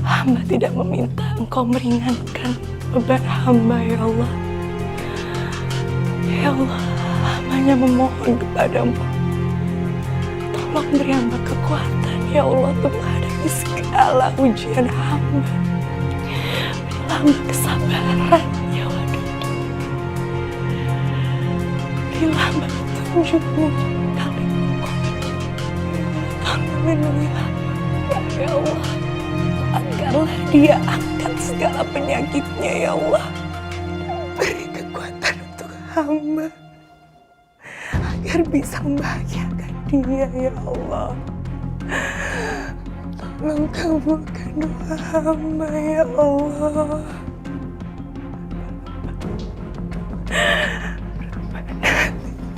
hamba tidak meminta Engkau meringankan beban hamba, ya Allah. Ya Allah, hambanya memohon kepadamu. Tolong beri hamba kekuatan, ya Allah, untuk menghadapi segala ujian hamba. Berilah hamba kesabaran, ya Wadud. Berilah hamba petunjukmu kali ini. Tolong lindungi hamba, ya Allah. Agarlah dia angkat segala penyakitnya, ya Allah. Beri kekuatan untuk hamba agar bisa membahagiakan dia, ya Allah. Tolong kabulkan doa hamba, ya Allah.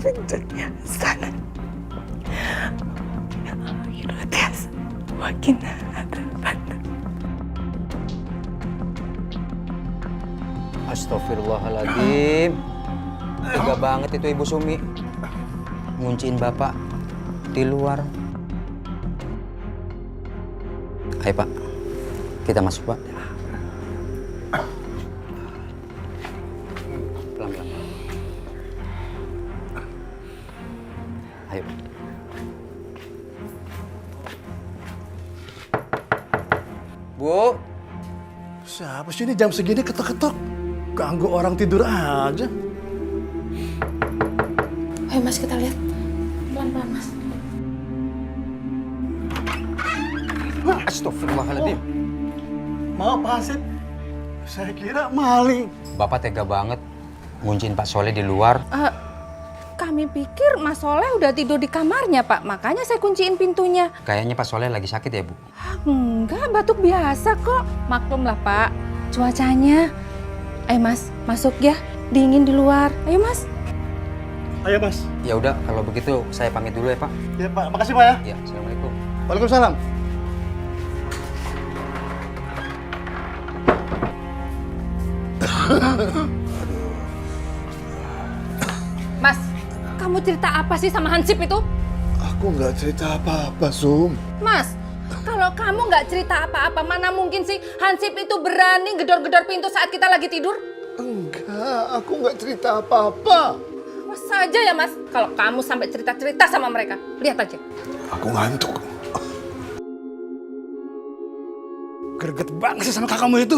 Pintunya sana. Akhirat ya, wakina adzabannar. Astagfirullahaladzim. Tega banget itu Ibu Sumi. Ngunciin Bapak di luar. Ayo Pak, kita masuk Pak. Pelan-pelan. Ayo. Bu. Siapa sih ini jam segini ketok-ketok? Ganggu orang tidur aja. Ayo Mas, kita lihat. Pelan-pelan Mas. Astagfirullahaladzim. Maaf Pak Hasib, saya kira maling. Bapak tega banget ngunciin Pak Soleh di luar. Kami pikir Mas Soleh udah tidur di kamarnya, Pak. Makanya saya kunciin pintunya. Kayaknya Pak Soleh lagi sakit ya Bu? Enggak, batuk biasa kok. Maklum lah, Pak. Cuacanya. Ayo Mas, masuk ya. Dingin di luar. Ayo Mas. Ayo Mas. Ya udah, kalau begitu saya pamit dulu ya Pak. Ya Pak, makasih Pak ya. Ya, assalamualaikum. Waalaikumsalam. Mas, kamu cerita apa sih sama Hansip itu? Aku nggak cerita apa-apa, Sum. Mas, kalau kamu nggak cerita apa-apa, mana mungkin sih Hansip itu berani gedor-gedor pintu saat kita lagi tidur? Enggak, aku nggak cerita apa-apa. Mas saja ya Mas, kalau kamu sampai cerita-cerita sama mereka. Lihat aja. Aku ngantuk. Greget banget sih sama kakakmu itu.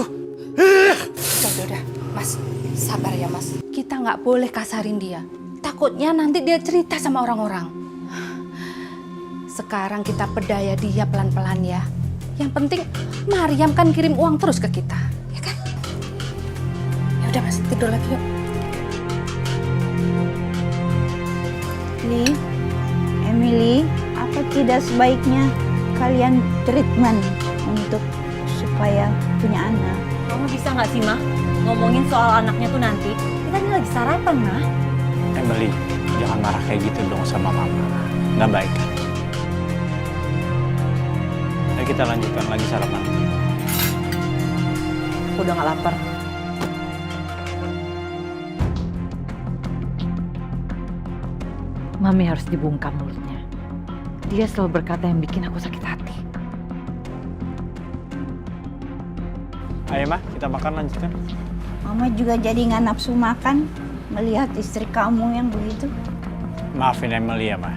Udah. Mas, sabar ya Mas. Kita nggak boleh kasarin dia. Takutnya nanti dia cerita sama orang-orang. Sekarang kita pedaya dia pelan-pelan ya. Yang penting Mariam kan kirim uang terus ke kita, ya kan? Ya udah Mas, tidur lagi yuk. Emily, apa tidak sebaiknya kalian treatment untuk supaya punya anak? Kamu bisa nggak sih, Ma? Ngomongin soal anaknya tuh nanti. Kita ini lagi sarapan, Ma. Emily, jangan marah kayak gitu dong sama Mama. Nggak baik kan? Ayo kita lanjutkan lagi sarapan. Aku udah nggak lapar. Mami harus dibungkam mulutnya. Dia selalu berkata yang bikin aku sakit hati. Ayo Ma, kita makan lanjutkan. Mama juga jadi nggak nafsu makan melihat istri kamu yang begitu. Maafin Emily ya Ma.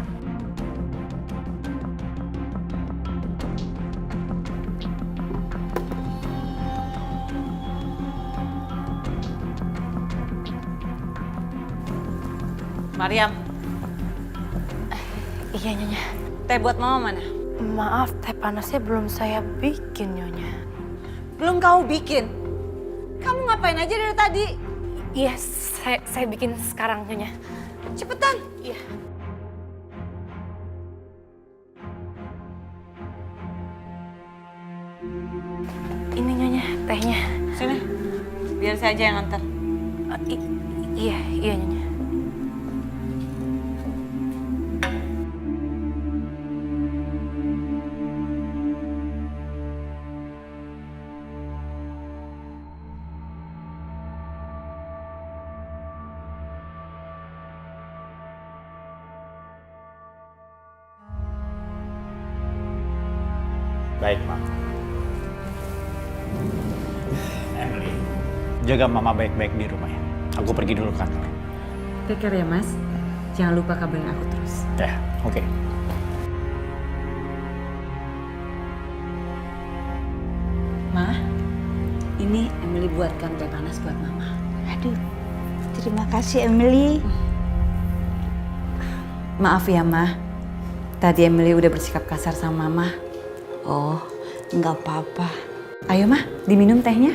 Mariam, Iya Nyonya. teh buat Mama mana? Maaf, teh panasnya belum saya bikin Nyonya. Belum kau bikin. Kamu ngapain aja dari tadi? Iya, saya bikin sekarang Nyonya. Cepetan. Iya. Ini Nyonya, tehnya. Sini, biar saya aja yang antar. Iya Nyonya. Baik, Mak. Emily, jaga Mama baik-baik di rumah ya. Aku pergi dulu ke kantor. Take care ya Mas. Jangan lupa kabarin aku terus. Ya, oke. Ma, ini Emily buatkan teh panas buat Mama. Aduh, terima kasih Emily. Maaf ya Ma, tadi Emily udah bersikap kasar sama Mama. Oh, nggak apa-apa. Ayo Ma, diminum tehnya.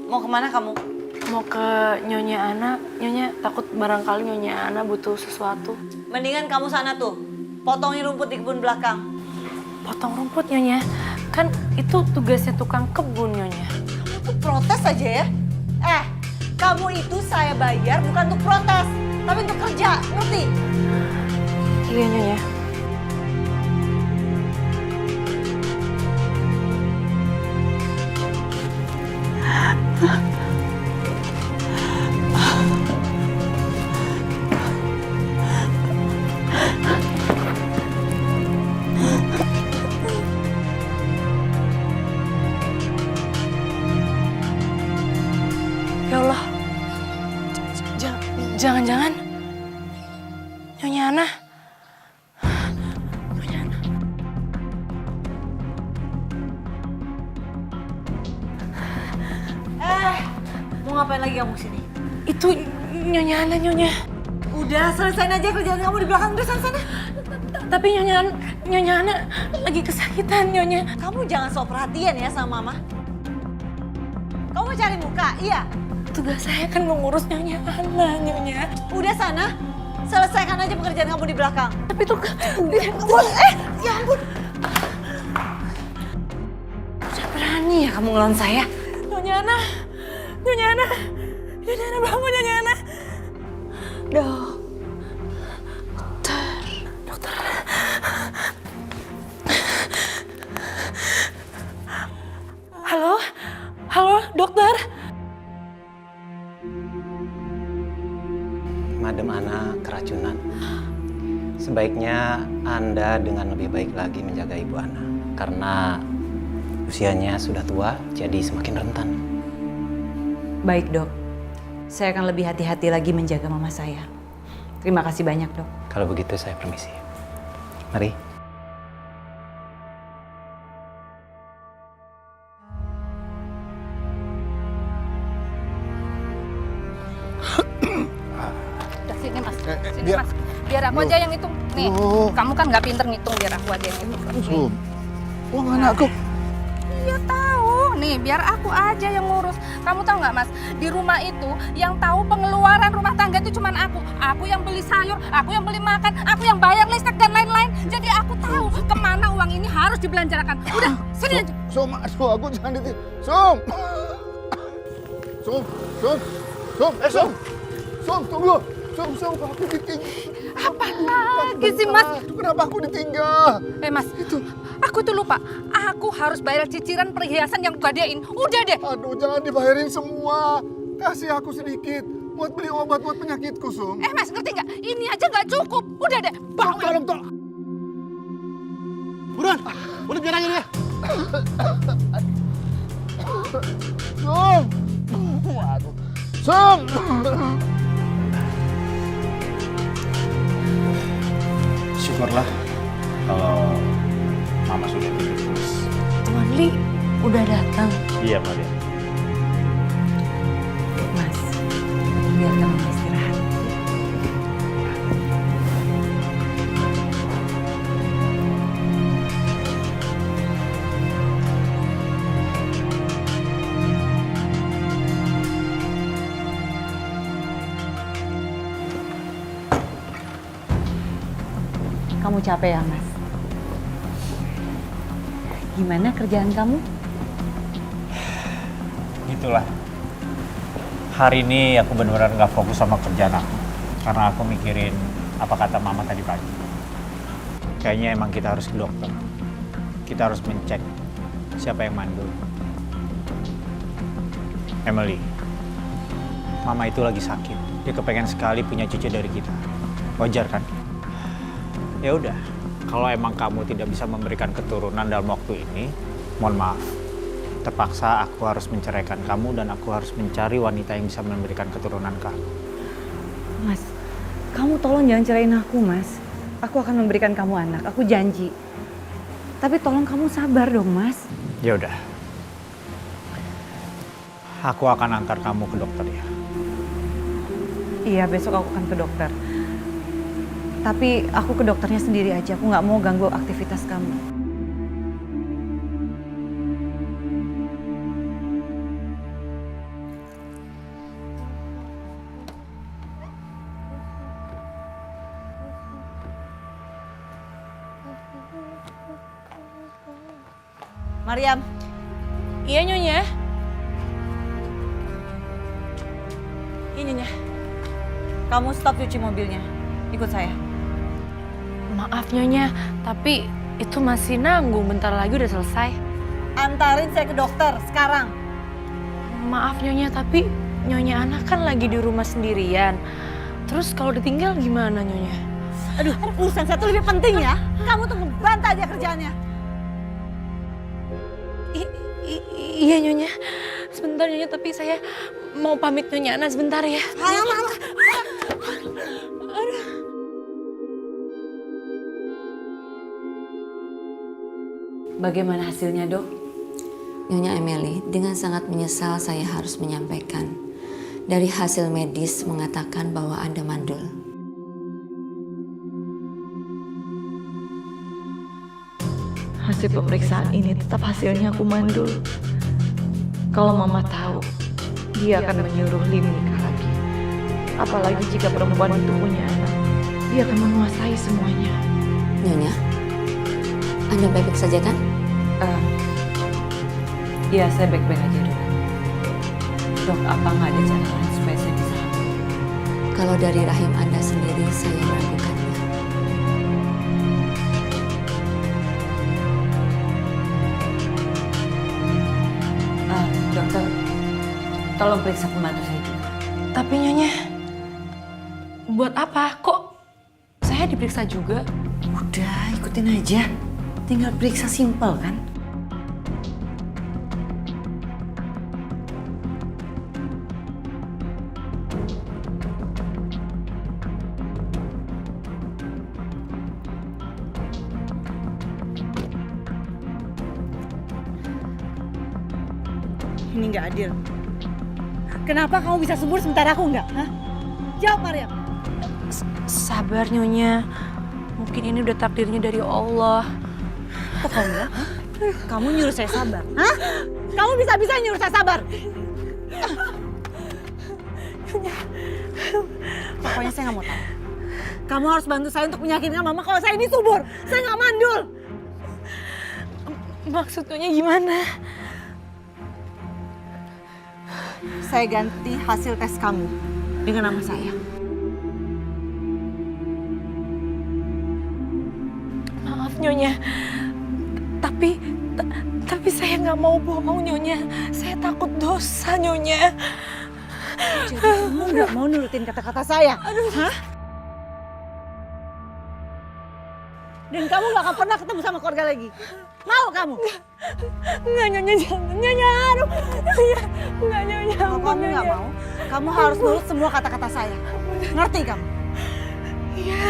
Mau kemana kamu? Mau ke Nyonya Ana. Nyonya takut barangkali Nyonya Ana butuh sesuatu. Mendingan kamu sana tuh, potongin rumput di kebun belakang. Potong rumput Nyonya. Kan itu tugasnya tukang kebun Nyonya. Kamu tuh protes aja ya? Kamu itu saya bayar bukan untuk protes, tapi untuk kerja, ngerti? Iya Nyonya. Ya Allah, jangan-jangan Nyonya Ana. Nyonya Ana. Mau ngapain lagi kamu sini? Itu Nyonya Ana, Nyonya. Udah, selesain aja kerjaan kamu di belakang, udah sana. Tapi Nyonya Ana lagi kesakitan, Nyonya. Kamu jangan sok perhatian ya sama Mama. Kamu mau cari muka, iya? Tugas saya kan mengurus Nyonya Ana, Nyonya. Udah sana, selesaikan aja pekerjaan kamu di belakang. Tapi tuh... Ya ampun. Udah berani ya kamu ngelawan saya? Nyonya Ana, Nyonya Ana. Nyonya Ana bangun, Nyonya Ana. Dokter. Halo, dokter. Madam Ana keracunan. Sebaiknya Anda dengan lebih baik lagi menjaga Ibu Ana. Karena usianya sudah tua, jadi semakin rentan. Baik dok, saya akan lebih hati-hati lagi menjaga mama saya. Terima kasih banyak dok. Kalau begitu saya permisi. Mari. Sini mas, mas. Biar aku aja yang hitung. Nih, kamu kan nggak pinter ngitung, biar aku aja yang hitung. Uang anakku. Iya tahu. Nih, biar aku aja yang ngurus. Kamu tahu nggak mas, di rumah itu yang tahu pengeluaran rumah tangga itu cuma aku. Aku yang beli sayur, aku yang beli makan, aku yang bayar listrik dan lain-lain. Jadi aku tahu kemana uang ini harus dibelanjakan. Udah, sini aja. Aku jangan ditinggal. Tunggu. Aku ditinggal. Apa lagi sih mas? Kenapa aku ditinggal? Mas, aku tuh lupa. Aku harus bayar cicilan perhiasan yang gadein. Udah deh. Aduh, jangan dibayarin semua. Kasih aku sedikit buat beli obat buat penyakitku, Sum. Mas, ngerti nggak? Ini aja nggak cukup. Udah deh. Tolong. Buruan, biar aja dia. Sum. Syukurlah kalau Mama sudah tidur terus. Tuan Li udah datang. Iya, Maria. Mas, biarkan mama istirahat. Kamu capek ya, Mas? Gimana kerjaan kamu? Gitulah. Hari ini aku benar-benar nggak fokus sama kerjaan aku. Karena aku mikirin apa kata Mama tadi pagi. Kayaknya emang kita harus ke dokter. Kita harus mencek siapa yang mandul. Emily, Mama itu lagi sakit. Dia kepengen sekali punya cucu dari kita. Wajar kan? Ya udah, kalau emang kamu tidak bisa memberikan keturunan dalam waktu ini, mohon maaf. Terpaksa aku harus menceraikan kamu dan aku harus mencari wanita yang bisa memberikan keturunan kamu. Mas, kamu tolong jangan cerain aku, Mas. Aku akan memberikan kamu anak, aku janji. Tapi tolong kamu sabar dong, Mas. Ya udah. Aku akan antar kamu ke dokter ya. Iya, besok aku akan ke dokter. Tapi aku ke dokternya sendiri aja, aku nggak mau ganggu aktivitas kamu. Mariam. Iya, Nyonya. Iya, Nyonya. Kamu stop cuci mobilnya. Ikut saya. Maaf, Nyonya. Tapi itu masih nanggung. Bentar lagi udah selesai. Antarin saya ke dokter sekarang. Maaf, Nyonya. Tapi Nyonya anak kan lagi di rumah sendirian. Terus kalau ditinggal gimana, Nyonya? Aduh, urusan saya tuh lebih penting ya. Kamu tuh ngebantah aja kerjaannya. Iya, Nyonya. Sebentar, Nyonya. Tapi saya mau pamit, Nyonya Ana, sebentar ya. Bagaimana hasilnya, Dok? Nyonya Emily, dengan sangat menyesal saya harus menyampaikan. Dari hasil medis mengatakan bahwa Anda mandul. Hasil pemeriksaan ini tetap hasilnya aku mandul. Kalau Mama tahu, dia akan menyuruh Lim nikah lagi. Apalagi jika perempuan itu punya anak, dia akan menguasai semuanya. Nyonya, Anda baik-baik saja kan? Iya, saya baik-baik aja, Dok. Dok, apa nggak ada cara lain supaya saya bisa hamil? Kalau dari rahim Anda sendiri, saya meragukannya. Dokter, tolong periksa pembantu saya juga. Tapi Nyonya, buat apa? Kok saya diperiksa juga? Udah, ikutin aja. Tinggal periksa simpel kan? Ini nggak adil. Kenapa kamu bisa subur sementara aku nggak? Hah? Jawab, Mariam. Sabar, Nyonya. Mungkin ini udah takdirnya dari Allah. Apa kamu bilang? Kamu nyuruh saya sabar? Hah? Kamu bisa-bisa nyuruh saya sabar? Pokoknya saya nggak mau tahu. Kamu harus bantu saya untuk meyakinkan Mama kalau saya ini subur. Saya nggak mandul. Maksudnya gimana? Saya ganti hasil tes kamu dengan nama saya. Maaf, Nyonya. Tapi saya nggak mau bohong, Nyonya. Saya takut dosa, Nyonya. Jadi kamu nggak mau nurutin kata-kata saya? Hah? Dan kamu nggak akan pernah ketemu sama keluarga lagi. Mau kamu? Nggak, Nyonya, jangan. Nyonya, aduh. Nggak, Nyonya. Kalau kamu nggak mau, kamu harus nurut semua kata-kata saya. Ngerti kamu? Iya.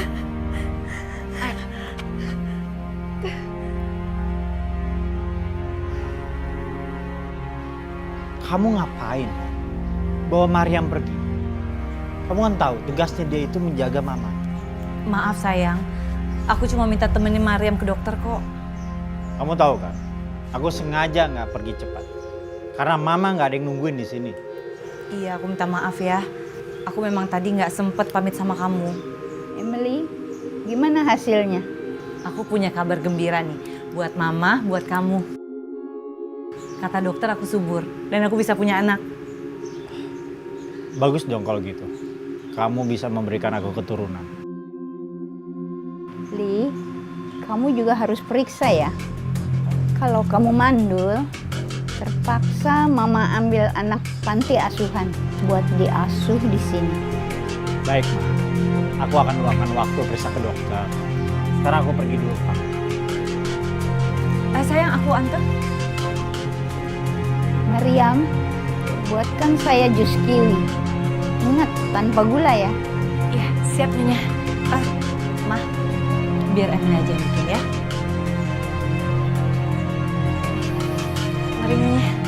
Kamu ngapain? Bawa Mariam pergi. Kamu kan tahu tugasnya dia itu menjaga Mama. Maaf sayang, aku cuma minta temenin Mariam ke dokter kok. Kamu tahu kan, aku sengaja nggak pergi cepat. Karena Mama nggak ada yang nungguin di sini. Iya, aku minta maaf ya. Aku memang tadi nggak sempet pamit sama kamu. Emily, gimana hasilnya? Aku punya kabar gembira nih, buat Mama, buat kamu. Kata dokter aku subur, dan aku bisa punya anak. Bagus dong kalau gitu. Kamu bisa memberikan aku keturunan. Li, kamu juga harus periksa ya. Kalau kamu mandul, terpaksa Mama ambil anak panti asuhan buat diasuh di sini. Baik, Ma. Aku akan luangkan waktu periksa ke dokter. Sekarang aku pergi dulu, Pak. Sayang, aku antar. Mariam, buatkan saya jus kiwi. Ingat, tanpa gula ya. Iya, siap Nyonya. Ma, biar Emily aja yang bikin ya. Mari Nyonya.